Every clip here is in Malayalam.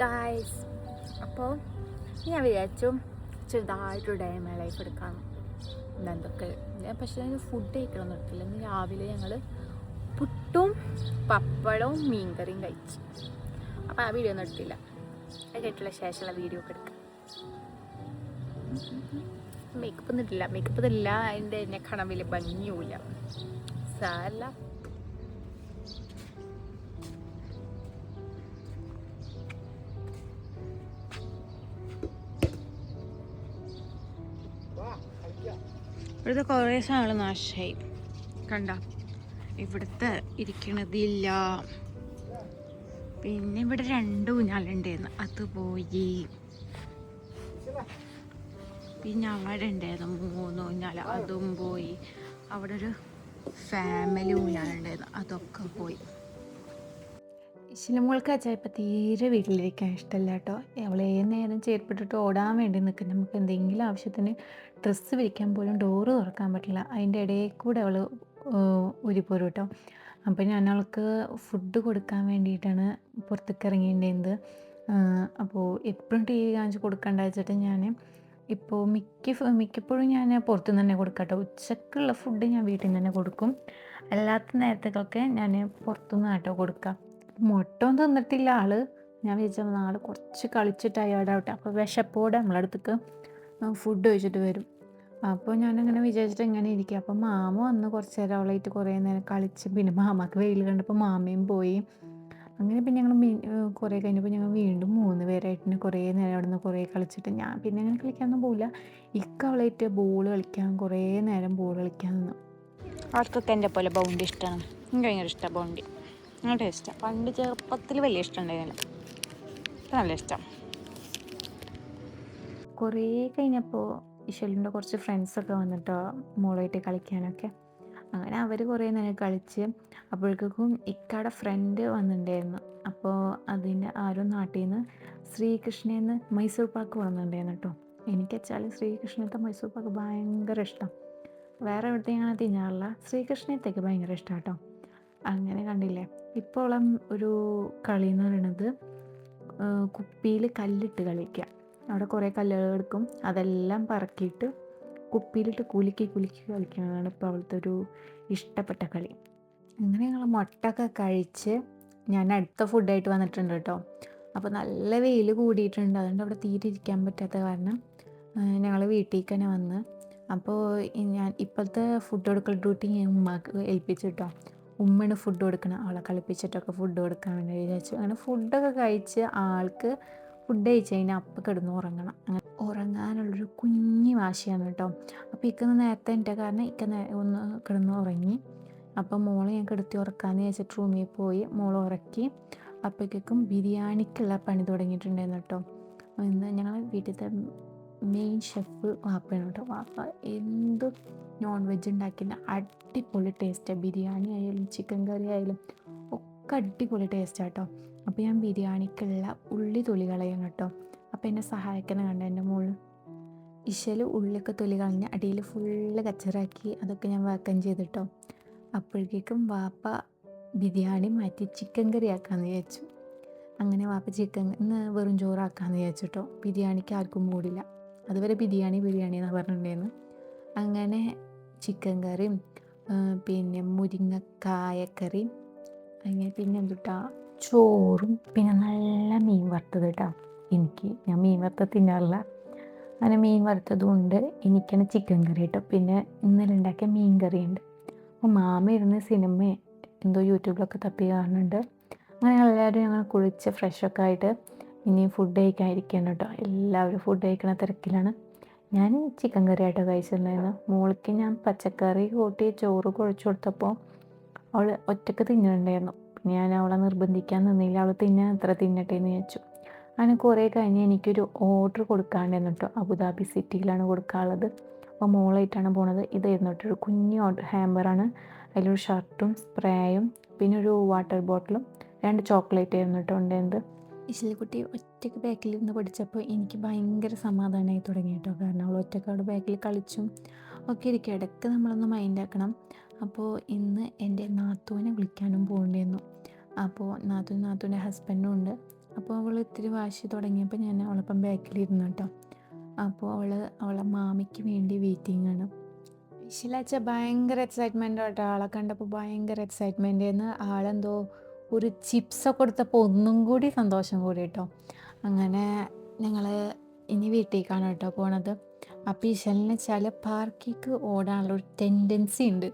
ഗായ്സ്, അപ്പോൾ ഞാൻ വിചാരിച്ചു ചെറുതായിട്ടൊരു ഡേ മൈ ലൈഫ് എടുക്കാം. എന്തൊക്കെ പക്ഷേ ഫുഡ് കഴിക്കണം നിർത്തില്ല. ഇന്ന് രാവിലെ ഞങ്ങൾ പുട്ടും പപ്പടവും മീൻകറിയും കഴിച്ചു. അപ്പോൾ ആ വീഡിയോ ഒന്നും എടുത്തില്ല. അത് കേട്ടുള്ള ശേഷമുള്ള വീഡിയോ ഒക്കെ എടുക്കാം. മേക്കപ്പ് ഒന്നും ഇട്ടില്ല. മേക്കപ്പ് ഇതില്ല, അതിൻ്റെ എന്നെ കാണാൻ വലിയ ഭംഗിയുമില്ല. സാരല്ല. ഇവിടുത്തെ കുറേ സാധനങ്ങൾ നാശമായി. കണ്ട, ഇവിടുത്തെ ഇരിക്കണതില്ല. പിന്നെ ഇവിടെ 2 ഊഞ്ഞാലുണ്ടായിരുന്നു, അത് പോയി. പിന്നെ അവിടെ ഉണ്ടായിരുന്നു 3 ഊഞ്ഞാൽ, അതും പോയി. അവിടെ ഒരു ഫാമിലി ഊഞ്ഞാലുണ്ടായിരുന്നു, അതൊക്കെ പോയി. ശിലമോൾക്ക് അച്ചായപ്പം തീരെ വീട്ടിലിരിക്കാൻ ഇഷ്ടമല്ല കേട്ടോ. അവളെ നേരം ചേർപ്പിട്ടിട്ട് ഓടാൻ വേണ്ടി നിൽക്കും. നമുക്ക് എന്തെങ്കിലും ആവശ്യത്തിന് ഡ്രസ്സ് വിരിക്കാൻ പോലും ഡോറ് തുറക്കാൻ പറ്റില്ല. അതിൻ്റെ ഇടയിൽ കൂടെ അവൾ ഊരിപ്പോരും കേട്ടോ. അപ്പോൾ ഞാൻ അവൾക്ക് ഫുഡ് കൊടുക്കാൻ വേണ്ടിയിട്ടാണ് പുറത്തേക്ക് ഇറങ്ങിയിട്ടുണ്ടായിരുന്നത്. അപ്പോൾ എപ്പോഴും ടി വി കാണിച്ച് കൊടുക്കണ്ട വെച്ചിട്ട് ഞാൻ ഇപ്പോൾ മിക്കപ്പോഴും ഞാൻ പുറത്തുനിന്ന് തന്നെ കൊടുക്കാം കേട്ടോ. ഉച്ചക്കുള്ള ഫുഡ് ഞാൻ വീട്ടിൽ നിന്ന് തന്നെ കൊടുക്കും. അല്ലാത്ത നേരത്തേക്കൊക്കെ ഞാൻ പുറത്തുനിന്ന് കേട്ടോ കൊടുക്കാം. മുട്ട ഒന്നും തിന്നിട്ടില്ല ആള്. ഞാൻ വിചാരിച്ചാൽ നാളെ കുറച്ച് കളിച്ച് ടയേർഡാവട്ടെ, അപ്പോൾ വിശപ്പോടെ നമ്മളടുത്തേക്ക് ഫുഡ് കഴിച്ചിട്ട് വരും. അപ്പോൾ ഞാനിങ്ങനെ വിചാരിച്ചിട്ട് ഇങ്ങനെ ഇരിക്കുക. അപ്പോൾ മാമ വന്ന് കുറച്ച് നേരം അവളായിട്ട് കുറേ നേരം കളിച്ച്, പിന്നെ മാമാക്ക് വെയിൽ കണ്ടപ്പോൾ മാമയും പോയി. അങ്ങനെ പിന്നെ ഞങ്ങൾ കുറേ കഴിഞ്ഞപ്പോൾ ഞങ്ങൾ വീണ്ടും 3 പേരായിട്ട് കുറേ നേരം അവിടെ നിന്ന് കുറേ കളിച്ചിട്ട് ഞാൻ പിന്നെ അങ്ങനെ കളിക്കാനൊന്നും പോകില്ല. അവളായിട്ട് ബോൾ കളിക്കാൻ കുറേ നേരം ബോൾ കളിക്കാൻ നിന്നു. അവർക്കൊക്കെ എൻ്റെ പോലെ ബൗണ്ടി ഇഷ്ടമാണ്. എനിക്ക് ഭയങ്കര ഇഷ്ടമാണ് ബൗണ്ടി. നല്ല ടേസ്റ്റാണ്. പണ്ട് ചെറുപ്പത്തിൽ വലിയ ഇഷ്ടം ഉണ്ടായിരുന്നില്ല, നല്ല ഇഷ്ടം. കുറേ കഴിഞ്ഞപ്പോൾ ഇഷലിൻ്റെ കുറച്ച് ഫ്രണ്ട്സൊക്കെ വന്നിട്ടോ മോളായിട്ട് കളിക്കാനൊക്കെ. അങ്ങനെ അവർ കുറേ നേരം കളിച്ച്. അപ്പോഴേക്കും ഇക്കയുടെ ഫ്രണ്ട് വന്നിട്ടുണ്ടായിരുന്നു. അപ്പോൾ അതിൻ്റെ ആരോ നാട്ടിൽ നിന്ന് ശ്രീകൃഷ്ണേന്ന് മൈസൂർ പാക്ക് വന്നിട്ടുണ്ടായിരുന്നു കേട്ടോ. എനിക്ക് വെച്ചാൽ ശ്രീകൃഷ്ണത്തെ മൈസൂർ പാക്ക് ഭയങ്കര ഇഷ്ടം. വേറെ എവിടുത്തെ ഞാൻ തിന്നാറില്ല, ശ്രീകൃഷ്ണത്തേക്ക് ഭയങ്കര ഇഷ്ടം കേട്ടോ. അങ്ങനെ കണ്ടില്ലേ, ഇപ്പോൾ ഒരു കളി എന്ന് പറയുന്നത് കുപ്പിയിൽ കല്ലിട്ട് കളിക്കുക. അവിടെ കുറേ കല്ലുകൾ എടുക്കും, അതെല്ലാം പറക്കിയിട്ട് കുപ്പിയിലിട്ട് കുലുക്കി കളിക്കുന്നതാണ് ഇപ്പോൾ അവിടുത്തെ ഒരു ഇഷ്ടപ്പെട്ട കളി. അങ്ങനെ ഞങ്ങൾ മുട്ടൊക്കെ കഴിച്ച് ഞാൻ അടുത്ത ഫുഡായിട്ട് വന്നിട്ടുണ്ട് കേട്ടോ. അപ്പോൾ നല്ല വെയിൽ കൂടിയിട്ടുണ്ട്, അതുകൊണ്ട് അവിടെ തീരെ ഇരിക്കാൻ പറ്റാത്ത കാരണം ഞങ്ങൾ വീട്ടിലേക്ക് തന്നെ വന്ന്. അപ്പോൾ ഞാൻ ഇപ്പോഴത്തെ ഫുഡ് കൊടുക്കൽ ഡ്യൂട്ടി ഞാൻ ഉമ്മാക്ക് ഏൽപ്പിച്ചു കേട്ടോ. ഉമ്മയാണ് ഫുഡ് കൊടുക്കണം, അവളെ കളിപ്പിച്ചിട്ടൊക്കെ ഫുഡ് കൊടുക്കാൻ വേണ്ടി വിചാരിച്ചു. അങ്ങനെ ഫുഡൊക്കെ കഴിച്ച് ആൾക്ക് ഫുഡ് കഴിച്ച് കഴിഞ്ഞാൽ അപ്പം കിടന്ന് ഉറങ്ങണം. അങ്ങനെ ഉറങ്ങാനുള്ളൊരു കുഞ്ഞു വാശിയാണ് കേട്ടോ. അപ്പോൾ ഇക്കുന്ന നേരത്തെ എൻ്റെ കാരണം ഒന്ന് കിടന്ന് ഉറങ്ങി. അപ്പം മോളെ ഞാൻ കിടത്തി ഉറക്കാമെന്ന് വിചാരിച്ചിട്ട് റൂമിൽ പോയി മോളെ ഉറക്കി. അപ്പോഴേക്കും ബിരിയാണിക്കുള്ള പണി തുടങ്ങിയിട്ടുണ്ടായിരുന്നു കേട്ടോ. ഇന്ന് ഞങ്ങൾ വീട്ടിലത്തെ മെയിൻ ഷെഫ് വാപ്പയാണ് കേട്ടോ. വാപ്പ എന്ത് നോൺ വെജ് ഉണ്ടാക്കിയിട്ട് അടിപൊളി ടേസ്റ്റാണ്. ബിരിയാണി ആയാലും ചിക്കൻ കറി ആയാലും ഒക്കെ അടിപൊളി ടേസ്റ്റാണ് കേട്ടോ. അപ്പോൾ ഞാൻ ബിരിയാണിക്കുള്ള ഉള്ളി തൊലി കളയും കേട്ടോ. അപ്പോൾ എന്നെ സഹായിക്കണം കണ്ട എൻ്റെ മോള് ഇശല് ഉള്ളിയൊക്കെ തൊലി കളഞ്ഞ് അടിയിൽ ഫുള്ള് കച്ചറാക്കി അതൊക്കെ ഞാൻ വാക്കം ചെയ്തിട്ടോ. അപ്പോഴേക്കും വാപ്പ ബിരിയാണി മാറ്റി ചിക്കൻ കറി ആക്കാമെന്ന് വിചാരിച്ചു. അങ്ങനെ വാപ്പ ഇന്ന് വെറും ചോറാക്കാമെന്ന് വിചാരിച്ചു കേട്ടോ. ബിരിയാണിക്ക് ആർക്കും മൂടില്ല, അതുവരെ ബിരിയാണി എന്നാണ് പറഞ്ഞിട്ടുണ്ടായിരുന്നു. അങ്ങനെ ചിക്കൻ കറിയും പിന്നെ മുരിങ്ങക്കായക്കറിയും അങ്ങനെ പിന്നെ എന്തുട്ടാ ചോറും പിന്നെ നല്ല മീൻ വറുത്തത് കേട്ടോ. ഞാൻ മീൻ വറുത്തത് തിന്നാറില്ല, അങ്ങനെ മീൻ വറുത്തതും ഉണ്ട്. എനിക്കാണ് ചിക്കൻ കറി കേട്ടോ. പിന്നെ ഇന്നലെ ഉണ്ടാക്കിയ മീൻ കറിയുണ്ട്. അപ്പോൾ മാമ ഇരുന്ന് സിനിമ എന്തോ യൂട്യൂബിലൊക്കെ തപ്പി കാണുന്നുണ്ട്. അങ്ങനെ എല്ലാവരും ഞങ്ങൾ കുളിച്ച് ഫ്രഷൊക്കെ ആയിട്ട് ഇനി ഫുഡ് കഴിക്കാതിരിക്കുകയാണ് കേട്ടോ. എല്ലാവരും ഫുഡ് കഴിക്കണ തിരക്കിലാണ്. ഞാൻ ചിക്കൻ കറി ആയിട്ടോ കഴിച്ചിട്ടുണ്ടായിരുന്നു. മോൾക്ക് ഞാൻ പച്ചക്കറി കൂട്ടി ചോറ് കുഴച്ച് കൊടുത്തപ്പോൾ അവൾ ഒറ്റക്ക് തിന്നുന്നുണ്ടായിരുന്നു. ഞാൻ അവളെ നിർബന്ധിക്കാൻ നിന്നില്ല, അവൾ അത്ര തിന്നട്ടെ എന്ന് വിചാരിച്ചു. അങ്ങനെ കുറേ കഴിഞ്ഞ് എനിക്കൊരു ഓർഡർ കൊടുക്കാണ്ടായിരുന്നു കേട്ടോ. അബുദാബി സിറ്റിയിലാണ് കൊടുക്കാനുള്ളത്. അപ്പോൾ മോളായിട്ടാണ് പോണത്. ഇതായിരുന്നു കേട്ടോ, ഒരു കുഞ്ഞു ഹാമ്പറാണ്. അതിലൊരു ഷർട്ടും സ്പ്രേയും പിന്നെ ഒരു വാട്ടർ ബോട്ടിലും 2 ചോക്ലേറ്റ് ആയിരുന്നു കേട്ടോ ഉണ്ടായിരുന്നത്. ഇശലിക്കുട്ടി ഒറ്റയ്ക്ക് ബാക്കിൽ ഇരുന്ന് പഠിച്ചപ്പോൾ എനിക്ക് ഭയങ്കര സമാധാനമായി തുടങ്ങി കേട്ടോ. കാരണം അവൾ ഒറ്റയ്ക്ക് അവിടെ ബാക്കിൽ കളിച്ചും ഒക്കെ ഇരിക്കും. ഇടയ്ക്ക് നമ്മളൊന്ന് മൈൻഡാക്കണം. അപ്പോൾ ഇന്ന് എൻ്റെ നാത്തൂനെ വിളിക്കാനും പോകേണ്ടിയിരുന്നു. അപ്പോൾ നാത്തൂൻ്റെ ഹസ്ബൻഡും ഉണ്ട്. അപ്പോൾ അവൾ ഇത്തിരി വാശി തുടങ്ങിയപ്പോൾ ഞാൻ അവളൊപ്പം ബാക്കിലിരുന്നു കേട്ടോ. അപ്പോൾ അവളെ മാമിക്ക് വേണ്ടി വെയിറ്റിംഗ് ആണ്. ഇശിലാച്ച ഭയങ്കര എക്സൈറ്റ്മെൻ്റ് കേട്ടോ. ആളെ കണ്ടപ്പോൾ ഭയങ്കര എക്സൈറ്റ്മെൻ്റ് ആയിരുന്നു. ആളെന്തോ ഒരു ചിപ്സൊക്കെ കൊടുത്തപ്പോൾ ഒന്നും കൂടി സന്തോഷം കൂടി കേട്ടോ. അങ്ങനെ ഞങ്ങൾ ഇനി വീട്ടിലേക്കാണ് കേട്ടോ പോണത്. അപ്പോൾ ഇശലിന് വെച്ചാൽ പാർക്കിലേക്ക് ഓടാനുള്ള ഒരു ടെൻഡൻസി ഉണ്ട്.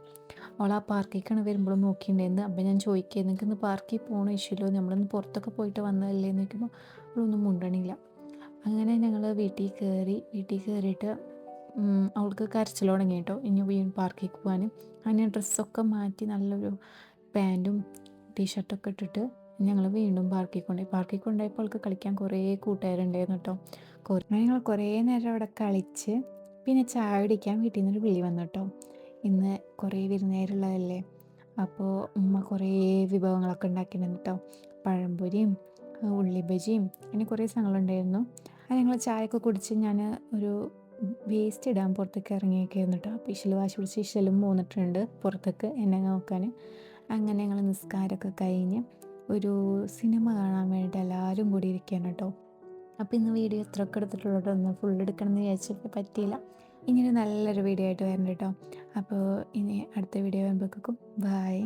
അവൾ ആ പാർക്കിലേക്കാണ് വരുമ്പോഴും നോക്കിയിട്ടുണ്ടായിരുന്നു. അപ്പോൾ ഞാൻ ചോദിക്കുക, നിങ്ങൾക്ക് ഇന്ന് പാർക്കിൽ പോകണോ ഇശലോ, നമ്മളിന്ന് പുറത്തൊക്കെ പോയിട്ട് വന്നതല്ലേ എന്ന് ചോദിക്കുമ്പോൾ അവളൊന്നും മുണ്ടണില്ല. അങ്ങനെ ഞങ്ങൾ വീട്ടിൽ കയറിയിട്ട് അവൾക്ക് കരച്ചിൽ തുടങ്ങി കേട്ടോ. ഇനി വീണ്ടും പാർക്കിലേക്ക് പോകാൻ. അങ്ങനെ ഡ്രസ്സൊക്കെ മാറ്റി നല്ലൊരു പാൻറ്റും ടീഷർട്ടൊക്കെ ഇട്ടിട്ട് ഞങ്ങൾ വീണ്ടും പാർക്കിൽ കൊണ്ടുപോയപ്പോൾ അവൾക്ക് കളിക്കാൻ കുറേ കൂട്ടുകാരുണ്ടായിരുന്നു കേട്ടോ. ഞങ്ങൾ കുറേ നേരം അവിടെ കളിച്ച് പിന്നെ ചായ കുടിക്കാൻ വീട്ടിൽ നിന്നൊരു വിളി വന്നു കേട്ടോ. ഇന്ന് കുറേ വിരുന്നുകാരുള്ളതല്ലേ, അപ്പോൾ ഉമ്മ കുറേ വിഭവങ്ങളൊക്കെ ഉണ്ടാക്കിയിരുന്നു കേട്ടോ. പഴംപൊരിയും ഉള്ളി ബജിയും അങ്ങനെ കുറേ സാധനങ്ങളുണ്ടായിരുന്നു. അത് ഞങ്ങൾ ചായയൊക്കെ കുടിച്ച് ഞാൻ ഒരു വേസ്റ്റ് ഇടാൻ പുറത്തേക്ക് ഇറങ്ങിയൊക്കെയായിരുന്നു കേട്ടോ. അപ്പോൾ ഇശൽ വാശി പിടിച്ച് ഇശലും പോന്നിട്ടുണ്ട് പുറത്തേക്ക് എന്നെ നോക്കാൻ. അങ്ങനെ ഞങ്ങൾ നിസ്കാരമൊക്കെ കഴിഞ്ഞ് ഒരു സിനിമ കാണാൻ വേണ്ടിയിട്ട് എല്ലാവരും കൂടി ഇരിക്കുകയാണ് കേട്ടോ. അപ്പോൾ ഇന്ന് വീഡിയോ ഇത്രയൊക്കെ എടുത്തിട്ടുള്ളൂ കേട്ടോ. ഒന്ന് ഫുൾ എടുക്കണം എന്ന് വിചാരിച്ചപ്പോൾ പറ്റിയില്ല. ഇനിയൊരു നല്ലൊരു വീഡിയോ ആയിട്ട് വരണ്ട കേട്ടോ. അപ്പോൾ ഇനി അടുത്ത വീഡിയോ വരുമ്പോഴേക്കും ബായ്.